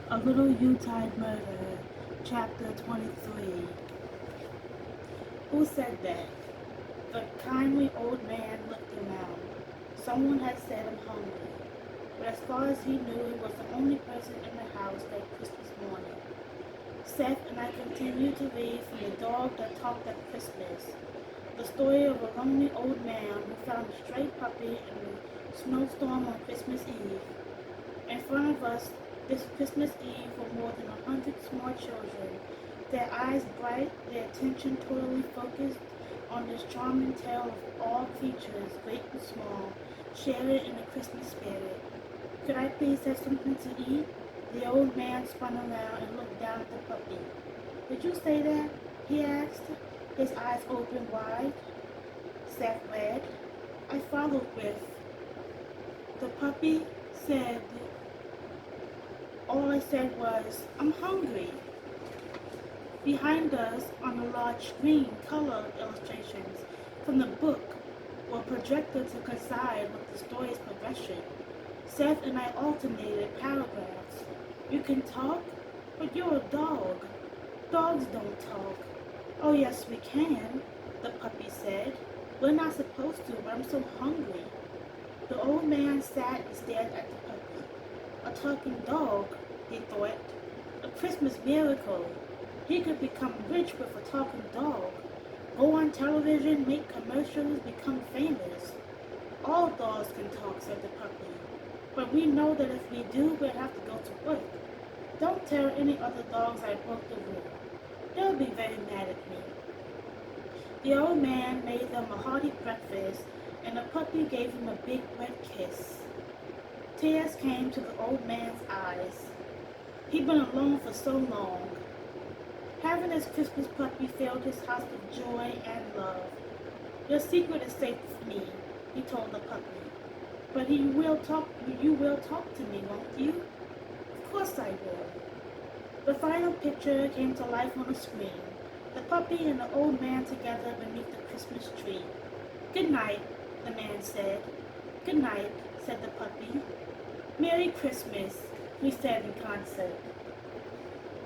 A Little Yuletide Murder Chapter 23. Who said that? The kindly old man looked around. Someone had said I'm hungry, but as far as he knew, he was the only person in the house that Christmas morning. Seth and I continued to read from The Dog That Talked at Christmas, the story of a lonely old man who found a stray puppy in a snowstorm on Christmas Eve. In front of us this Christmas Eve were more than 100 small children, their eyes bright, their attention totally focused on this charming tale of all creatures, great and small, sharing in the Christmas spirit. Could I please have something to eat? The old man spun around and looked down at the puppy. Did you say that? He asked, his eyes open wide. Seth read. I followed with, the puppy said, all I said was, I'm hungry. Behind us, on a large screen, colored illustrations from the book were projected to coincide with the story's progression. Seth and I alternated paragraphs. You can talk, but you're a dog. Dogs don't talk. Oh yes, we can, the puppy said. We're not supposed to, but I'm so hungry. The old man sat and stared at the puppy. A talking dog, he thought. A Christmas miracle. He could become rich with a talking dog. Go on television, make commercials, become famous. All dogs can talk, said the puppy. But we know that if we do, we'll have to go to work. Don't tell any other dogs I broke the rule. They'll be very mad at me. The old man made them a hearty breakfast, and the puppy gave him a big wet kiss. Tears came to the old man's eyes. He'd been alone for so long. Having his Christmas puppy filled his house with joy and love. Your secret is safe with me, he told the puppy. But you will talk to me, won't you? Of course I will. The final picture came to life on the screen. The puppy and the old man together beneath the Christmas tree. Good night, the man said. Good night, said the puppy. Merry Christmas, we said in concert.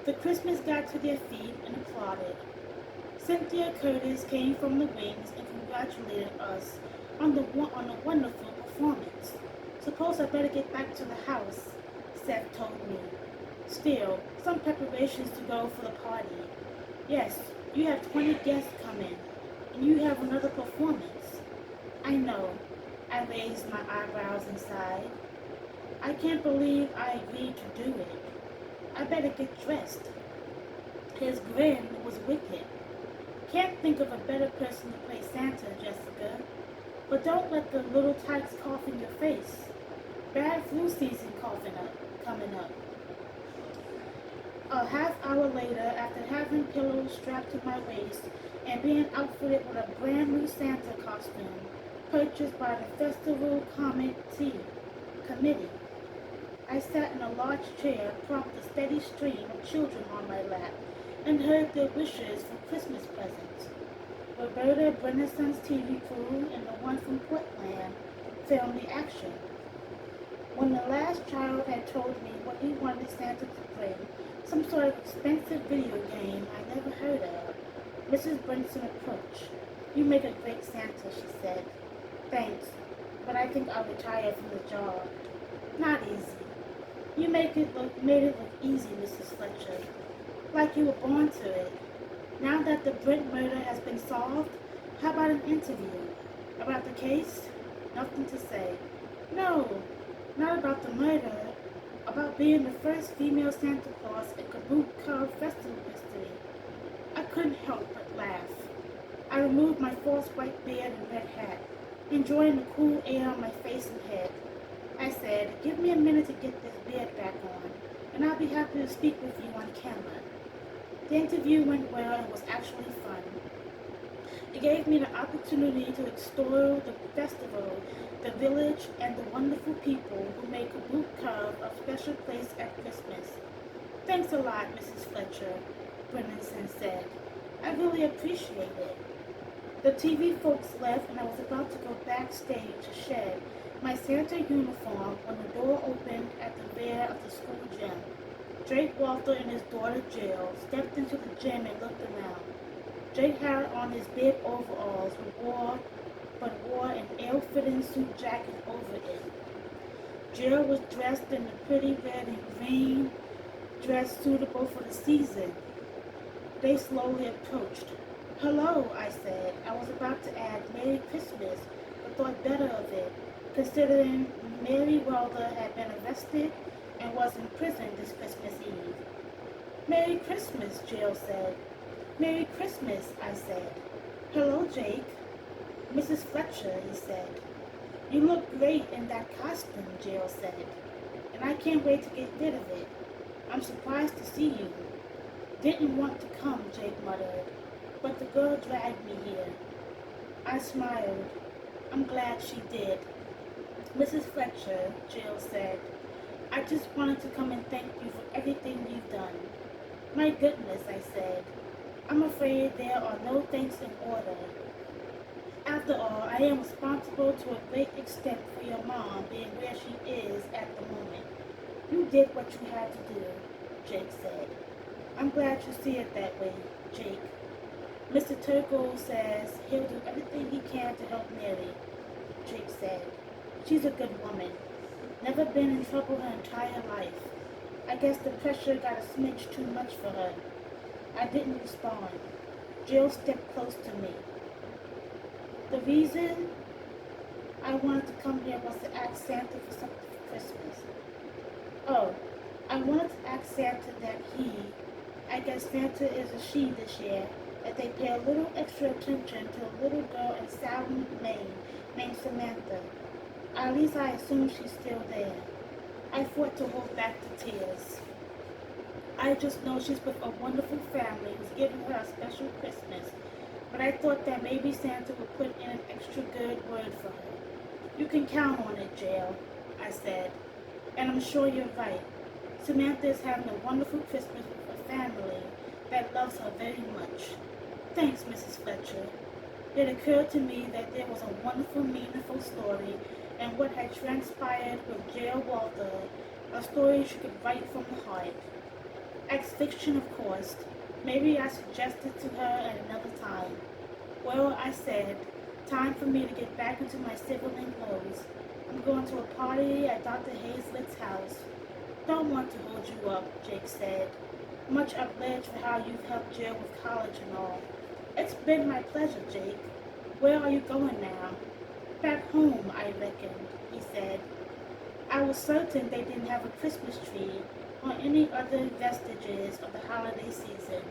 The Christmas got to their feet and applauded. Cynthia Curtis came from the wings and congratulated us on the wonderful performance. Suppose I better get back to the house, Seth told me. Still, some preparations to go for the party. Yes, you have 20 guests coming, and you have another performance. I know, I raised my eyebrows and sighed. I can't believe I agreed to do it. I better get dressed. His grin was wicked. Can't think of a better person to play Santa, Jessica. But don't let the little tykes cough in your face. Bad flu season coming up. A half hour later, after having pillows strapped to my waist and being outfitted with a brand new Santa costume purchased by the Festival Committee, I sat in a large chair, propped a steady stream of children on my lap, and heard their wishes for Christmas presents. Roberta Brennison's TV crew and the one from Portland filmed the action. When the last child had told me what he wanted Santa to bring, some sort of expensive video game I never heard of, Mrs. Brinson approached. You make a great Santa, she said. Thanks, but I think I'll retire from the job. Not easy. You made it look easy, Mrs. Fletcher. Like you were born to it. Now that the Brent murder has been solved, how about an interview? About the case? Nothing to say. No, not about the murder. About being the first female Santa Claus in Kaboot Cove Festival history. I couldn't help but laugh. I removed my false white beard and red hat, enjoying the cool air on my face and head. I said, give me a minute to get this beard back on, and I'll be happy to speak with you on camera. The interview went well and was actually fun. It gave me the opportunity to extol the festival, the village, and the wonderful people who make Kaboot Cove a special place at Christmas. Thanks a lot, Mrs. Fletcher, Brennan said. I really appreciate it. The TV folks left and I was about to go backstage to shed my Santa uniform when the door opened at the rear of the school gym. Drake Walter and his daughter Jill stepped into the gym and looked around. Drake had on his bib overalls but wore an ill-fitting suit jacket over it. Jill was dressed in a pretty red and green dress suitable for the season. They slowly approached. "Hello," I said. I was about to add "Merry Christmas," but thought better of it, considering Mary Welder had been arrested and was in prison this Christmas Eve. "Merry Christmas," Jill said. "Merry Christmas," I said. "Hello, Jake." "Mrs. Fletcher," he said. "You look great in that costume," Jill said, "and I can't wait to get rid of it. I'm surprised to see you." "Didn't want to come," Jake muttered, "but the girl dragged me here." I smiled. "I'm glad she did." "Mrs. Fletcher," Jill said, "I just wanted to come and thank you for everything you've done." "My goodness," I said. "I'm afraid there are no thanks in order. After all, I am responsible to a great extent for your mom being where she is at the moment. You did what you had to do," Jake said. "I'm glad you see it that way, Jake. Mr. Turkle says he'll do everything he can to help Mary," Jake said. "She's a good woman. Never been in trouble her entire life. I guess the pressure got a smidge too much for her." I didn't respond. Jill stepped close to me. "The reason I wanted to come here was to ask Santa for something for Christmas." "Oh, I wanted to ask Santa that I guess Santa is a she this year, that they pay a little extra attention to a little girl in Salem, Maine, named Samantha. At least I assume she's still there." I fought to hold back the tears. I just know she's with a wonderful family who's giving her a special Christmas, but I thought that maybe Santa would put in an extra good word for her. "You can count on it, Jill," I said, "and I'm sure you're right. Samantha is having a wonderful Christmas with a family that loves her very much." "Thanks, Mrs. Fletcher." It occurred to me that there was a wonderful, meaningful story in what had transpired with Jill Walter, a story she could write from the heart. Ex-fiction, of course. Maybe I suggested to her at another time. "Well," I said, "time for me to get back into my civilian clothes. I'm going to a party at Dr. Hazlett's house." "Don't want to hold you up," Jake said. "Much obliged for how you've helped Jill with college and all." "It's been my pleasure, Jake. Where are you going now?" "Back home, I reckon," he said. I was certain they didn't have a Christmas tree or any other vestiges of the holiday season.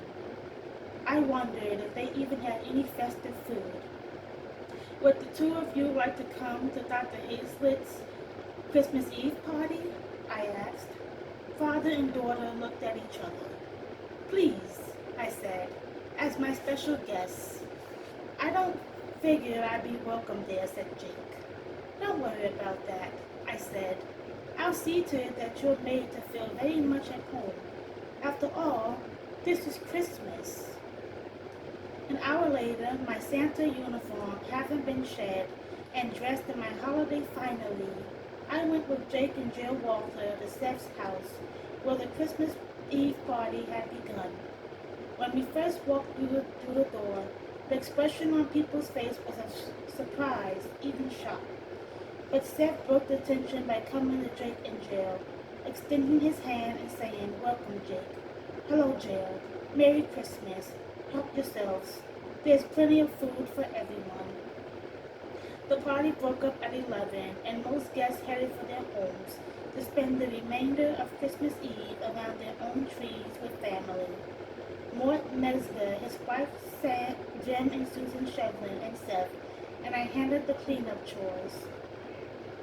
I wondered if they even had any festive food. "Would the two of you like to come to Dr. Hazlett's Christmas Eve party?" I asked. Father and daughter looked at each other. "Please," I said, "as my special guests." "I don't figure I'd be welcome there," said Jake. "Don't worry about that," I said. "I'll see to it that you're made to feel very much at home. After all, this is Christmas." An hour later, my Santa uniform having been shed and dressed in my holiday finery, I went with Jake and Jill Walter to Seth's house, where the Christmas Eve party had begun. When we first walked through the door, the expression on people's faces was of surprise, even shock. But Seth broke the tension by coming to Jake and Jill, extending his hand and saying, "Welcome, Jake." "Hello, Jill. Merry Christmas. Help yourselves. There's plenty of food for everyone." The party broke up at 11, and most guests headed for their homes to spend the remainder of Christmas Eve around their own trees with family. Mort Mesger, his wife Jim and Susan Shevlin, and Seth, and I handled the cleanup chores.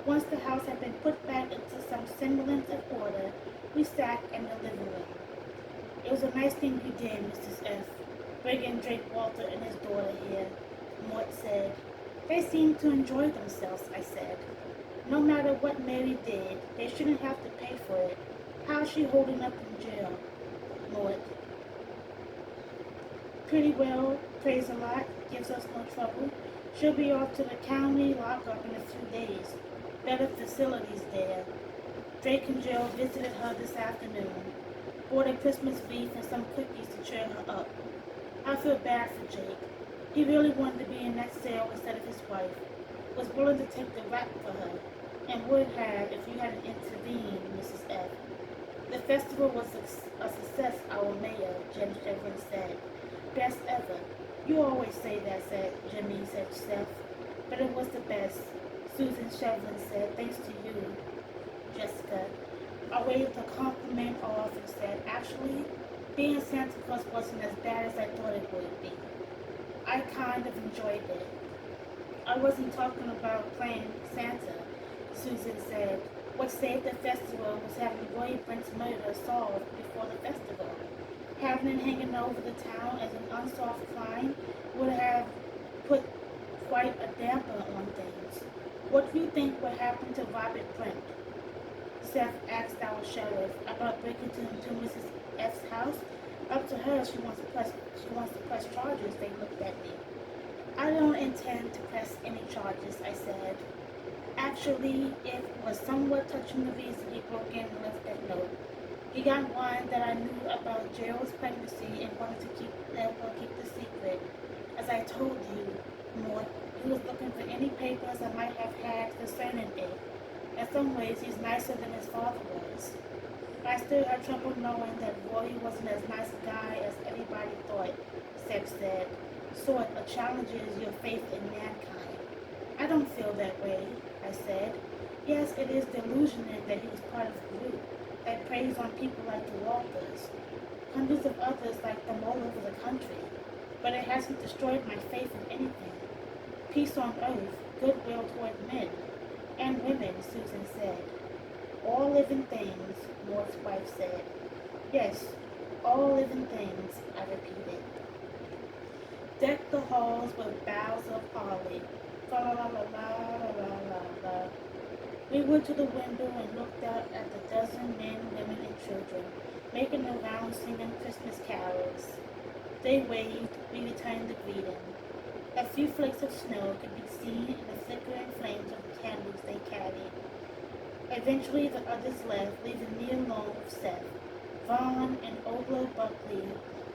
Once the house had been put back into some semblance of order, we sat in the living room. "It was a nice thing you did, Mrs. F., bringing Drake Walter and his daughter here," Mort said. "They seemed to enjoy themselves," I said. "No matter what Mary did, they shouldn't have to pay for it. How's she holding up in jail?" Mort: "Pretty well, praise a lot, gives us no trouble. She'll be off to the county lockup in a few days. Better facilities there. Drake and Jill visited her this afternoon. ordered Christmas wreath and some cookies to cheer her up. I feel bad for Jake. He really wanted to be in that sale instead of his wife, was willing to take the rap for her, and would have if you hadn't intervened, Mrs. F. The festival was a success, our mayor, Jim Chevron said. Best ever. You always say that, said Jimmy, said Seth. But it was the best, Susan Chevron said, thanks to you, Jessica. I waved a compliment off and said, actually, being Santa Claus wasn't as bad as I thought it would be. I kind of enjoyed it. I wasn't talking about playing Santa, Susan said. What saved the festival was having Roy Brent's murder solved before the festival. Having it hanging over the town as an unsolved crime would have put quite a damper on things. What do you think would happen to Robert Brent? Seth asked our sheriff about breaking into Mrs. F's house. Up to her, she wants to press charges, they looked at me. I don't intend to press any charges, I said. Actually, it was somewhat touching the reason he broke in and left that note. He got wine that I knew about Gerald's pregnancy and wanted to keep the secret. As I told you, Mort, he was looking for any papers I might have had concerning it. In some ways, he's nicer than his father was. I still had trouble knowing that Roy wasn't as nice a guy as everybody thought, Seth said. Sort of challenges your faith in mankind. I don't feel that way, I said. Yes, it is delusional that he was part of a group that preys on people like the Walters, hundreds of others like them all over the country. But it hasn't destroyed my faith in anything. Peace on earth, goodwill toward men and women, Susan said. All living things, Mort's wife said. Yes, all living things, I repeated. Deck the halls with boughs of holly. Fa la la la la la la la. We went to the window and looked out at the dozen men, women, and children, making the rounds singing Christmas carols. They waved, we returned the greeting. A few flakes of snow could be seen in the flickering flames of the candles they carried. Eventually the others left, leaving me alone with Seth. Vaughn and Oglo Buckley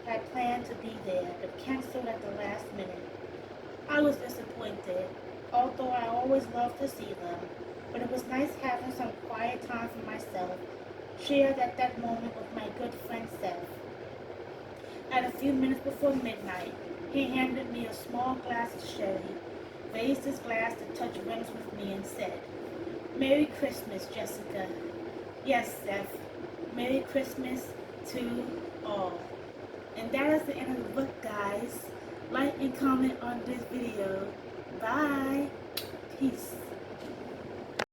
had planned to be there, but canceled at the last minute. I was disappointed, although I always loved to see them, but it was nice having some quiet time for myself, shared at that moment with my good friend Seth. At a few minutes before midnight, he handed me a small glass of sherry, raised his glass to touch rims with me, and said, Merry Christmas, Jessica. Yes, Seth. Merry Christmas to all. And that is the end of the book, guys. Like and comment on this video. Bye. Peace.